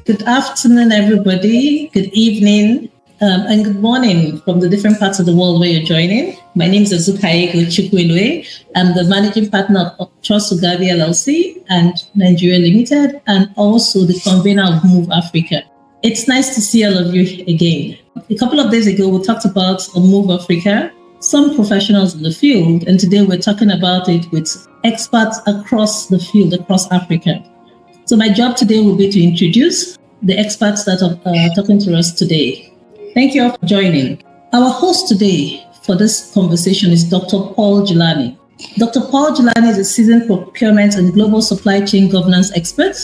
Good afternoon, everybody. Good evening and good morning from the different parts of the world where you're joining. My name is Azukaego Chukwuelue. I'm the managing partner of Truss Ugavi LLC and Nigeria Limited, and also the convener of M.O.V.E. Africa. It's nice to see all of you again. A couple of days ago, we talked about M.O.V.E. Africa, some professionals in the field, and today we're talking about it with experts across the field, across Africa. So my job today will be to introduce the experts that are talking to us today. Thank you all for joining. Our host today for this conversation is Dr. Paul Jilani. Dr. Paul Jilani is a seasoned procurement and global supply chain governance expert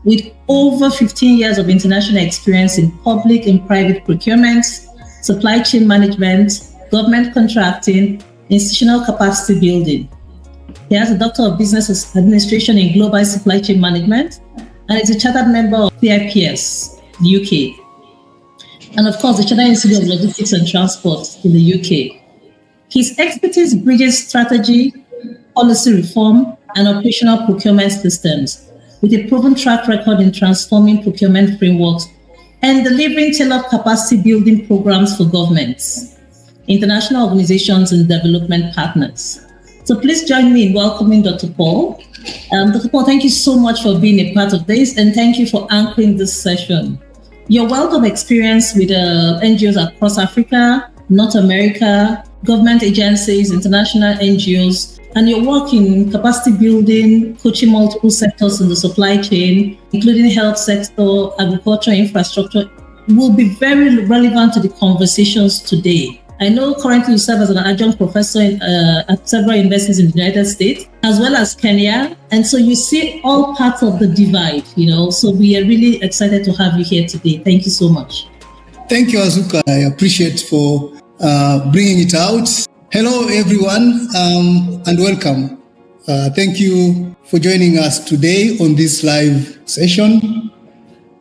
with over 15 years of international experience in public and private procurement, supply chain management, government contracting, institutional capacity building. He has a Doctor of Business Administration in Global Supply Chain Management and is a chartered member of MCIPS, the UK. And of course, the Chartered Institute of Logistics and Transport in the UK. His expertise bridges strategy, policy reform, and operational procurement systems with a proven track record in transforming procurement frameworks and delivering tailored capacity building programs for governments, international organizations, and development partners. So please join me in welcoming Dr. Paul. Dr. Paul, thank you so much for being a part of this, and thank you for anchoring this session. Your wealth of experience with NGOs across Africa, North America, government agencies, international NGOs, and your work in capacity building, coaching multiple sectors in the supply chain, including health sector, agriculture, infrastructure, will be very relevant to the conversations today. I know currently you serve as an adjunct professor at several universities in the United States, as well as Kenya. And so you see all parts of the divide, so we are really excited to have you here today. Thank you so much. Thank you, Azuka. I appreciate for bringing it out. Hello, everyone, and welcome. Thank you for joining us today on this live session.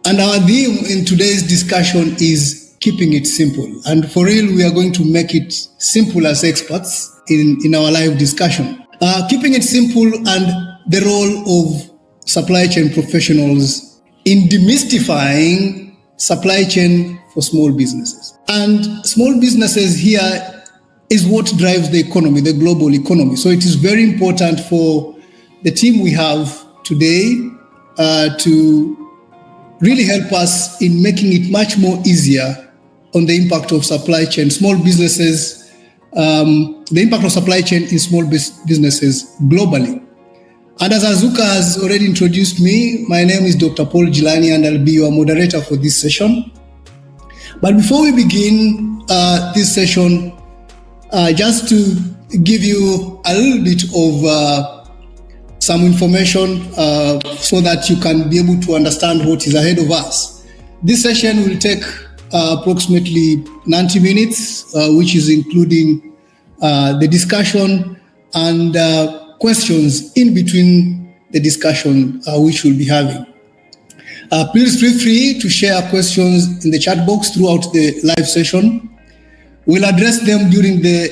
And our theme in today's discussion is keeping it simple. And for real, we are going to make it simple as experts in our live discussion. Keeping it simple and the role of supply chain professionals in demystifying supply chain for small businesses. And small businesses here is what drives the economy, the global economy. So it is very important for the team we have today to really help us in making it much more easier on the impact of supply chain, small businesses, the impact of supply chain in small businesses globally. And as Azuka has already introduced me, my name is Dr. Paul Jilani, and I'll be your moderator for this session. But before we begin this session, just to give you a little bit of some information so that you can be able to understand what is ahead of us. This session will take approximately 90 minutes, which is including the discussion and questions in between the discussion which we'll be having. Please feel free to share questions in the chat box throughout the live session. We'll address them during the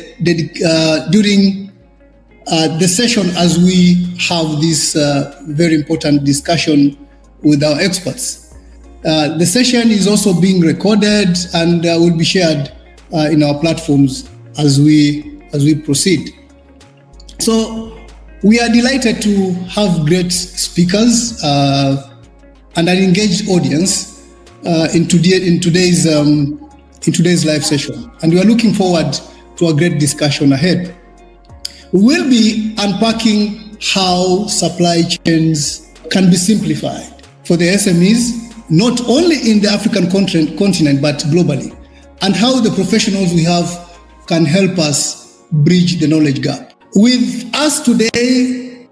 session as we have this very important discussion with our experts. The session is also being recorded and will be shared in our platforms as we proceed. So we are delighted to have great speakers and an engaged audience in today's live session, and we are looking forward to a great discussion ahead. We will be unpacking how supply chains can be simplified for the SMEs, not only in the African continent, but globally, and how the professionals we have can help us bridge the knowledge gap. With us today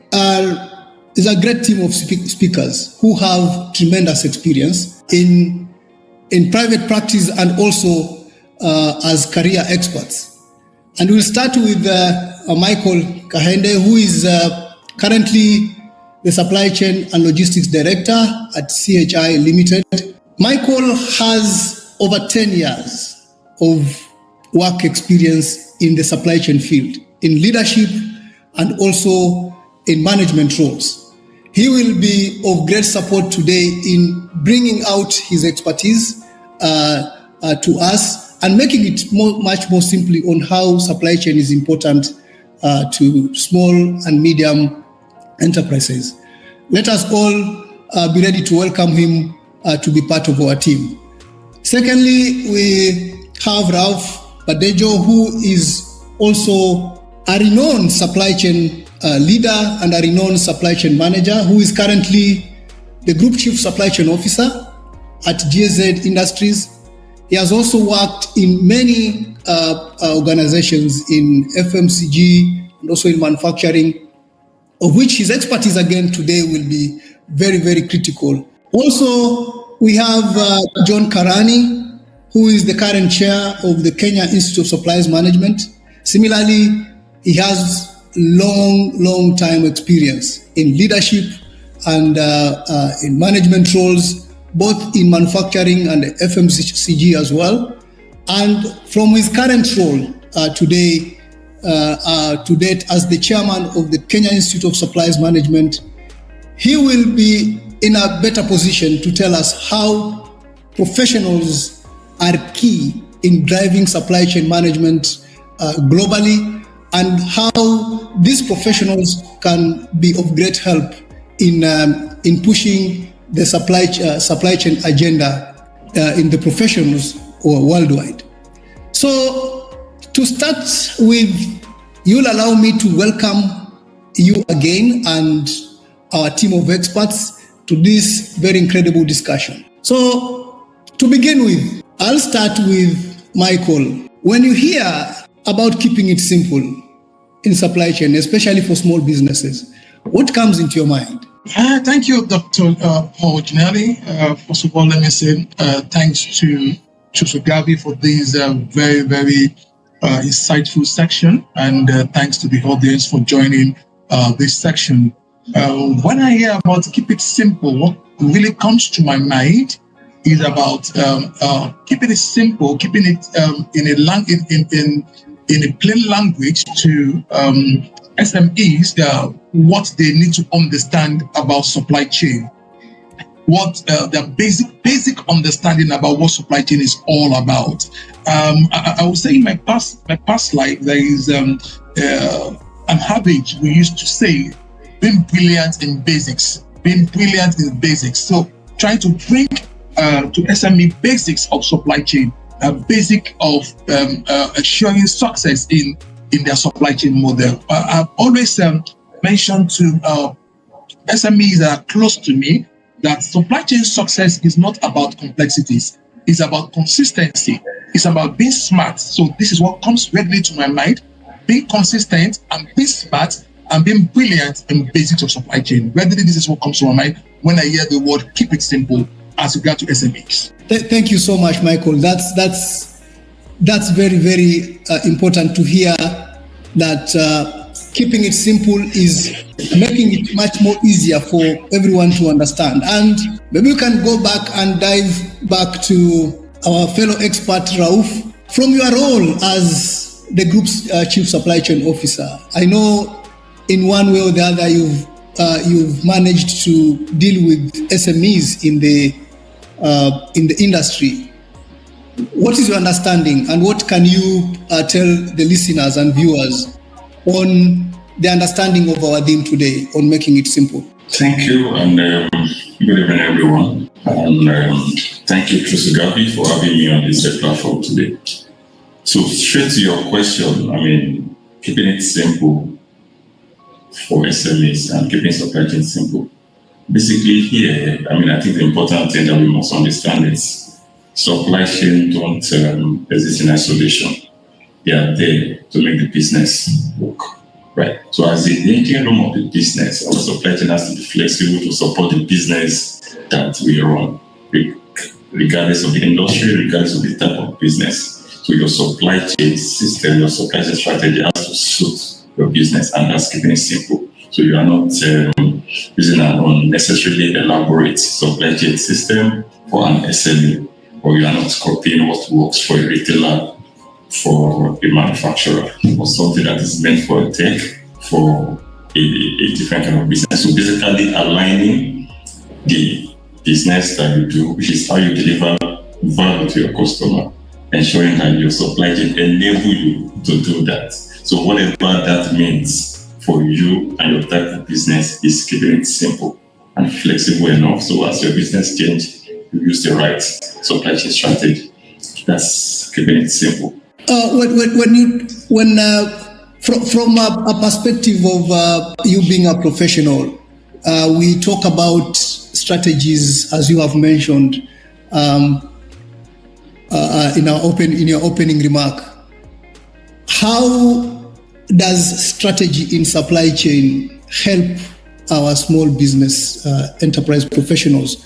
is a great team of speakers who have tremendous experience in private practice and also as career experts. And we'll start with Michael Kehinde, who is currently the Supply Chain and Logistics Director at CHI Limited. Michael has over 10 years of work experience in the supply chain field, in leadership and also in management roles. He He will be of great support today in bringing out his expertise to us and making it much more simply on how supply chain is important to small and medium enterprises. Let us all be ready to welcome him to be part of our team. Secondly, we have Rauf Badejo, who is also a renowned supply chain leader and a renowned supply chain manager, who is currently the Group Chief Supply Chain Officer at GSZ Industries. He has also worked in many organizations in FMCG and also in manufacturing, of which his expertise again today will be very, very critical. Also, we have John Karani, who is the current chair of the Kenya Institute of Supplies Management. Similarly, he has long time experience in leadership and in management roles, both in manufacturing and FMCG as well. And from his current role to date as the chairman of the Kenya Institute of Supplies Management, he will be in a better position to tell us how professionals are key in driving supply chain management globally, and how these professionals can be of great help in pushing the supply chain agenda in the professionals worldwide. So to start with, you'll allow me to welcome you again and our team of experts to this very incredible discussion. So to begin with, I'll start with Michael. When you hear about keeping it simple in supply chain, especially for small businesses, what comes into your mind? Thank you, Dr. Paul Jilani. First of all, let me say thanks to Ugavi for this very, very insightful section, and thanks to the audience for joining this section. When I hear about keep it simple, what really comes to my mind is about keeping it simple, keeping it in a plain language to SMEs, what they need to understand about supply chain, what their basic understanding about what supply chain is all about. I would say in my past life, there is an adage we used to say, being brilliant in basics. So trying to bring to SME basics of supply chain, basic of assuring success in their supply chain model. I've always mentioned to SMEs that are close to me that supply chain success is not about complexities. It's about consistency. It's about being smart. So this is what comes readily to my mind: being consistent and being smart and being brilliant in basics of supply chain. Readily, this is what comes to my mind when I hear the word "keep it simple" as regard to SMEs. Thank you so much, Michael. That's very, very important to hear that keeping it simple is making it much more easier for everyone to understand. And maybe we can go back and dive back to our fellow expert, Rauf. From your role as the group's Chief Supply Chain Officer, I know in one way or the other you've managed to deal with SMEs in the industry. What is your understanding, and what can you tell the listeners and viewers on the understanding of our theme today on making it simple? Thank you, and good evening, everyone. And thank you, Ugavi, for having me on this platform today. So straight to your question, keeping it simple for SMEs and keeping supply chain simple. Basically here, I think the important thing that we must understand is supply chain don't exist in isolation. They are there to make the business work, right? So as the engine room of the business, our supply chain has to be flexible to support the business that we run, regardless of the industry, regardless of the type of business. So your supply chain system, your supply chain strategy has to suit your business, and that's keeping it simple. So you are not using an unnecessarily elaborate supply chain system for an SME, or you are not copying what works for a retailer for a manufacturer, or something that is meant for a tech for a different kind of business. So basically aligning the business that you do, which is how you deliver value to your customer, ensuring that your supply chain enable you to do that. So whatever that means for you and your type of business is keeping it simple and flexible enough. So as your business change, you use the right supply chain strategy. That's keeping it simple. From a perspective of you being a professional, we talk about strategies, as you have mentioned in your opening remark. How does strategy in supply chain help our small business enterprise professionals,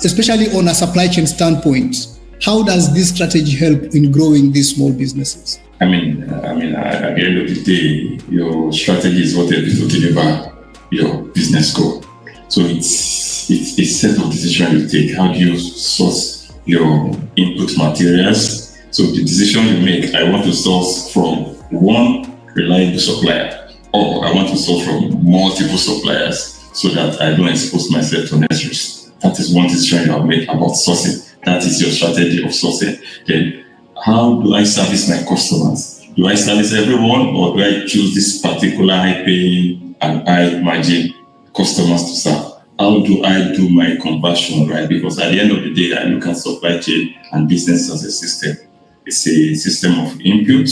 especially on a supply chain standpoint? How does this strategy help in growing these small businesses? At the end of the day, your strategy is what helps you to deliver your business goal. So it's a set of decisions you take. How do you source your input materials? So the decision you make, I want to source from one reliable supplier, or I want to source from multiple suppliers so that I don't expose myself to next risk. That is one decision you have made about sourcing. That is your strategy of sourcing. Then, how do I service my customers? Do I service everyone, or do I choose this particular high-paying and high-margin customers to serve? How do I do my conversion, right? Because at the end of the day, I look at supply chain and business as a system. It's a system of input,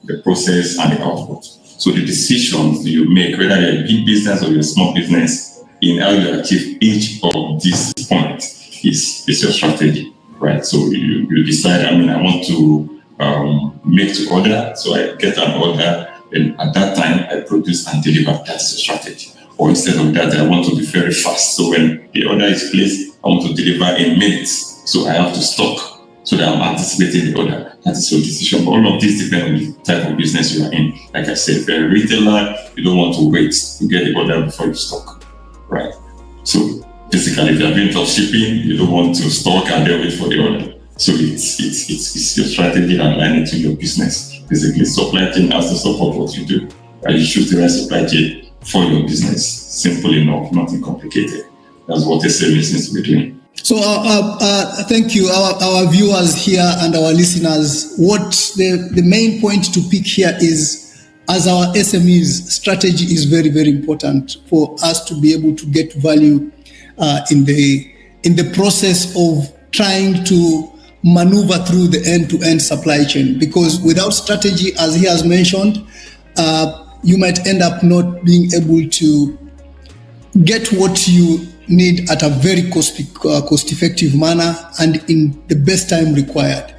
the process, and the output. So the decisions you make, whether you're a big business or you're a small business, in how you achieve each of these points is your strategy. Right, so you decide, I want to make to order, so I get an order, and at that time I produce and deliver. That's the strategy. Or instead of that, I want to be very fast, so when the order is placed, I want to deliver in minutes, so I have to stock, so that I'm anticipating the order. That is your decision. But all of this depends on the type of business you are in. Like I said, if you're a retailer, you don't want to wait to get the order before you stock, right? So basically, if you're doing drop shipping, you don't want to stock and then wait for the order. So it's your strategy and aligning to your business. Basically, supply chain has to support what you do. Right? You choose the right supply chain for your business. Simple enough, nothing complicated. That's what SME seems to be doing. So thank you, our viewers here and our listeners. What the main point to pick here is, as our SMEs, strategy is very, very important for us to be able to get value in the process of trying to maneuver through the end-to-end supply chain. Because without strategy, as he has mentioned, you might end up not being able to get what you need at a very cost-effective manner and in the best time required.